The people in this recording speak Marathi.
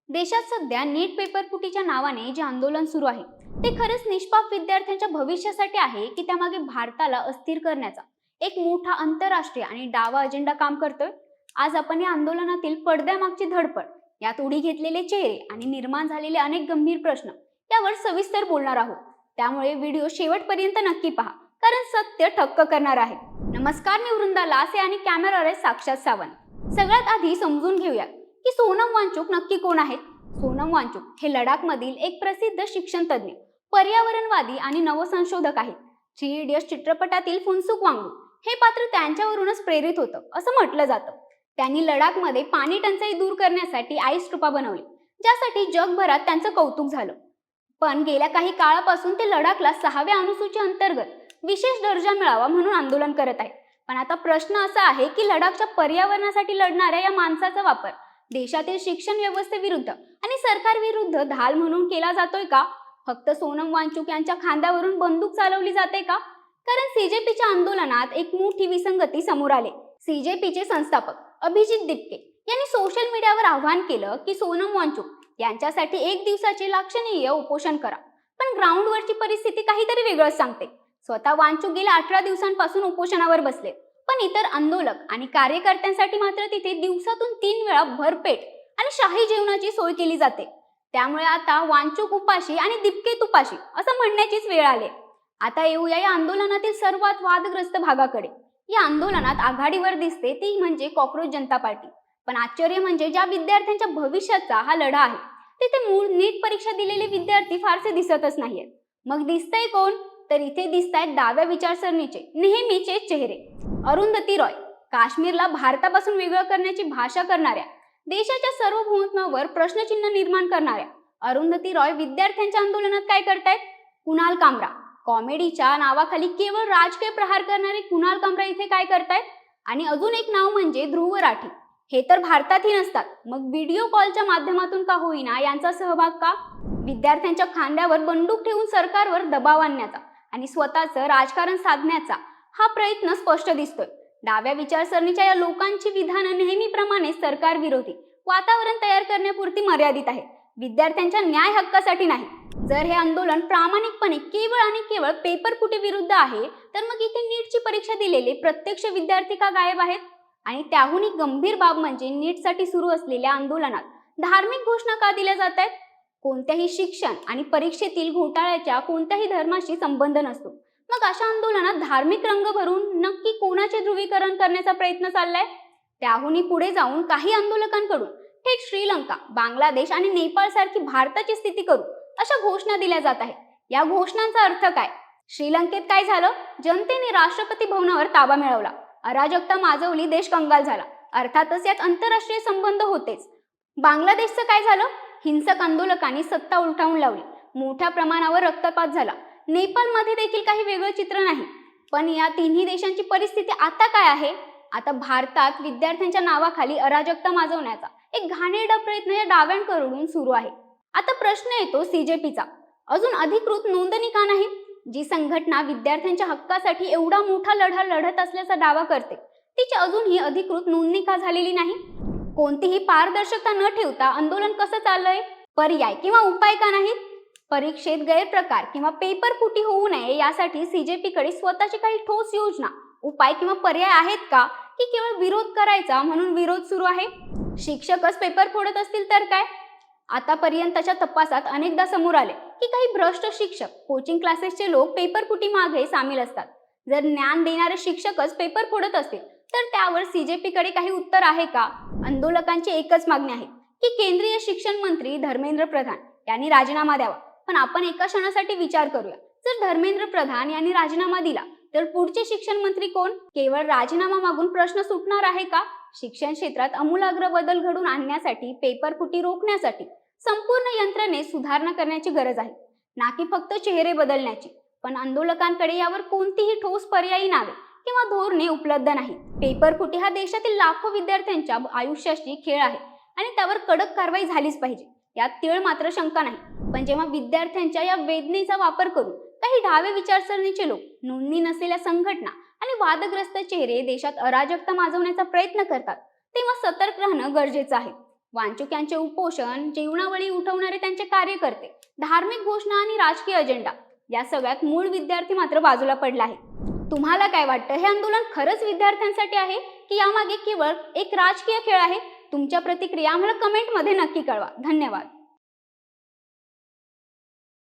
देशात सध्या नीट पेपरफुटीच्या नावाने जे आंदोलन सुरू आहे ते खरंच निष्पाप विद्यार्थ्यांच्या भविष्यासाठी आहे की त्यामागे भारताला अस्थिर करण्याचा एक मोठा आंतरराष्ट्रीय आणि डावा अजेंडा काम करतोय? आज आपण या आंदोलनातील पडद्यामागची धडपड, यात उडी घेतलेले चेहरे आणि निर्माण झालेले अनेक गंभीर प्रश्न यावर सविस्तर बोलणार आहोत. त्यामुळे व्हिडिओ शेवटपर्यंत नक्की पहा, कारण सत्य ठक्क करणार आहे. नमस्कार, मी वृंदा लासे आणि कॅमेरावर आहे साक्षात सावंत. सगळ्यात आधी समजून घेऊया की सोनम वांचुक नक्की कोण आहेत. सोनम वांचुक हे लडाखमधील एक प्रसिद्ध शिक्षण तज्ज्ञ, पर्यावरणवादी आणि नवसंशोधक आहेत. थ्री इडियट्स चित्रपटातील फुनसुक वांगचुक हे पात्र त्यांच्यावरूनच प्रेरित होतं असं म्हटलं जातं. त्यांनी लडाखमध्ये पाणी टंचाई दूर करण्यासाठी आईस ट्रुपा बनवले, ज्यासाठी जगभरात त्यांचं कौतुक झालं. पण गेल्या काही काळापासून ते लडाखला 6व्या अनुसूची अंतर्गत विशेष दर्जा मिळावा म्हणून आंदोलन करत आहेत. पण आता प्रश्न असा आहे की लडाखच्या पर्यावरणासाठी लढणाऱ्या या माणसाचा वापर देशातील शिक्षण व्यवस्थेविरुद्ध आणि सरकारविरुद्ध ढाल म्हणून केला जातोय का? फक्त सोनम वांचुक यांच्या खांद्यावरून बंदूक चालवली जाते का? कारण सीजेपीच्या आंदोलनात एक मोठी विसंगती समोर आली. सीजेपीचे संस्थापक अभिजित दिपके यांनी सोशल मीडियावर आवाहन केलं की सोनम वांचुक यांच्यासाठी 1 दिवसाचे लक्षणीय उपोषण करा. पण ग्राउंडवरची परिस्थिती काहीतरी वेगळंच सांगते. स्वतः वांचुक गेल्या 18 दिवसांपासून उपोषणावर बसले, पण इतर आंदोलक आणि कार्यकर्त्यांसाठी मात्र तिथे दिवसातून 3 वेळा भरपेट आणि शाही जेवणाची सोय केली जाते. त्यामुळे आता वांचुक उपाशी आणि दिपके तुपाशी असं म्हणण्याचीच वेळ आली. आता येऊया या आंदोलनातील सर्वात वादग्रस्त भागाकडे. या आंदोलनात आघाडीवर दिसते ती म्हणजे कॉक्रोच जनता पार्टी. पण आश्चर्य म्हणजे ज्या विद्यार्थ्यांच्या भविष्याचा हा लढा आहे, तिथे मूळ नीट परीक्षा दिलेले विद्यार्थी फारसे दिसतच नाहीयेत. मग दिसतंय कोण? तर इथे दिसतायत डाव्या विचारसरणीचे नेहमीचे चेहरे. अरुंधती रॉय, काश्मीरला भारतापासून वेगळं करण्याची भाषा करणाऱ्या, देशाच्या सार्वभौमत्वावर प्रश्नचिन्ह निर्माण करणाऱ्या अरुंधती रॉय विद्यार्थ्यांच्या आंदोलनात काय करतायत? कुणाल कामरा, कॉमेडीच्या नावाखाली केवळ राजकीय प्रहार करणारे कुणाल कामरा इथे काय करतायत? आणि अजून एक नाव म्हणजे ध्रुव राठी. हे तर भारतातही नसतात, मग व्हिडिओ कॉलच्या माध्यमातून का होईना यांचा सहभाग का? विद्यार्थ्यांच्या खांद्यावर बंदूक ठेवून सरकारवर दबाव आणण्याचा आणि स्वतःचं राजकारण साधण्याचा हा प्रयत्न स्पष्ट दिसतोय. डाव्या विचारसरणीच्या या लोकांची विधानं नेहमीप्रमाणे सरकार विरोधी वातावरण तयार करण्यापुरती मर्यादित आहे, विद्यार्थ्यांच्या न्याय हक्कासाठी नाही. जर हे आंदोलन प्रामाणिकपणे केवळ आणि केवळ पेपरफुटी विरुद्ध आहे, तर मग इथे नीटची परीक्षा दिलेले प्रत्यक्ष विद्यार्थी का गायब आहेत? आणि त्याहूनही गंभीर बाब म्हणजे नीटसाठी सुरू असलेल्या आंदोलनात धार्मिक घोषणा का दिल्या जात आहेत? कोणत्याही शिक्षण आणि परीक्षेतील घोटाळ्याच्या कोणत्याही धर्माशी संबंध नसतो. मग अशा आंदोलनात धार्मिक रंग भरून नक्की कोणाचे ध्रुवीकरण करण्याचा प्रयत्न चाललाय? त्याहूनही पुढे जाऊन काही आंदोलकांकडून थेट श्रीलंका, बांगलादेश आणि नेपाळ सारखी भारताची स्थिती करू अशा घोषणा दिल्या जात आहेत. या घोषणांचा अर्थ काय? श्रीलंकेत काय झालं? जनतेने राष्ट्रपती भवनावर ताबा मिळवला, अराजकता माजवली, देश कंगाल झाला. अर्थातच यात आंतरराष्ट्रीय संबंध होतेच. बांगलादेशचं काय झालं? हिंसक आंदोलकांनी सत्ता उलटावून लावली, मोठ्या प्रमाणावर रक्तपात झाला. नेपाळमध्ये देखील काही वेगळं चित्र नाही. पण या तिन्ही देशांची परिस्थिती आता काय आहे? आता भारतात विद्यार्थ्यांच्या नावाखाली अराजकता माजवण्याचा एक घाणेरडा प्रयत्न या डाव्यांकडून सुरू आहे. आता प्रश्न येतो सीजेपीचा, अजून अधिकृत नोंदणी का नाही? जी संघटना विद्यार्थ्यांच्या हक्कासाठी एवढा मोठा लढा लढत असल्याचा दावा करते, तिची अजूनही अधिकृत नोंदणी का झालेली नाही? कोणतीही पारदर्शकता न ठेवता आंदोलन कसं चाललंय? पर्याय किंवा उपाय का नाहीत? परीक्षेत गैरप्रकार किंवा पेपर फुटी होऊ नये यासाठी सीजेपीकडे स्वतःची काही ठोस योजना, उपाय किंवा पर्याय आहेत का, की केवळ विरोध करायचा म्हणून विरोध सुरू आहे? शिक्षकच पेपर फोडत असतील तर काय? आतापर्यंतच्या तपासात अनेकदा समोर आले की काही भ्रष्ट शिक्षक, कोचिंग क्लासेसचे लोक पेपर फुटी मागे सामील असतात. जर ज्ञान देणारे शिक्षकच पेपर फोडत असतील तर त्यावर सीजेपीकडे काही उत्तर आहे का? आंदोलकांची एकच मागणी आहे की केंद्रीय शिक्षण मंत्री धर्मेंद्र प्रधान यांनी राजीनामा द्यावा. पण आपण एका क्षणासाठी विचार करूया, जर धर्मेंद्र प्रधान यांनी राजीनामा दिला तर पुढचे शिक्षण मंत्री कोण? केवळ राजीनामा मागून प्रश्न सुटणार आहे का? शिक्षण क्षेत्रात आमूलाग्र बदल घडून आणण्यासाठी, पेपर फुटी रोखण्यासाठी संपूर्ण यंत्रणेत सुधारणा करण्याची गरज आहे, ना की फक्त चेहरे बदलण्याची. पण आंदोलकांकडे यावर कोणतीही ठोस पर्यायी नावे किंवा धोरणे उपलब्ध नाही. पेपर फुटी हा देशातील लाखो विद्यार्थ्यांच्या आयुष्याशी खेळ आहे आणि त्यावर कडक कारवाई झालीच पाहिजे, यात तीळ मात्र शंका नाही. पण जेव्हा विद्यार्थ्यांच्या या वेदनेचा वापर करून काही डावे विचारसरणीचे लोक, नोंदणी नसलेल्या संघटना आणि वादग्रस्त चेहरे देशात अराजकता माजवण्याचा प्रयत्न करतात, तेव्हा सतर्क राहणं गरजेचं आहे. वांचुक्यांचे उपोषण, जीवनावळी उठवणारे त्यांचे कार्यकर्ते, धार्मिक घोषणा आणि राजकीय अजेंडा या सगळ्यात मूळ विद्यार्थी मात्र बाजूला पडला आहे. तुम्हाला काय वाटतं, हे आंदोलन खरंच विद्यार्थ्यांसाठी आहे की यामागे केवळ एक राजकीय खेळ आहे? तुमच्या प्रतिक्रिया आम्हाला कमेंटमध्ये नक्की कळवा. धन्यवाद.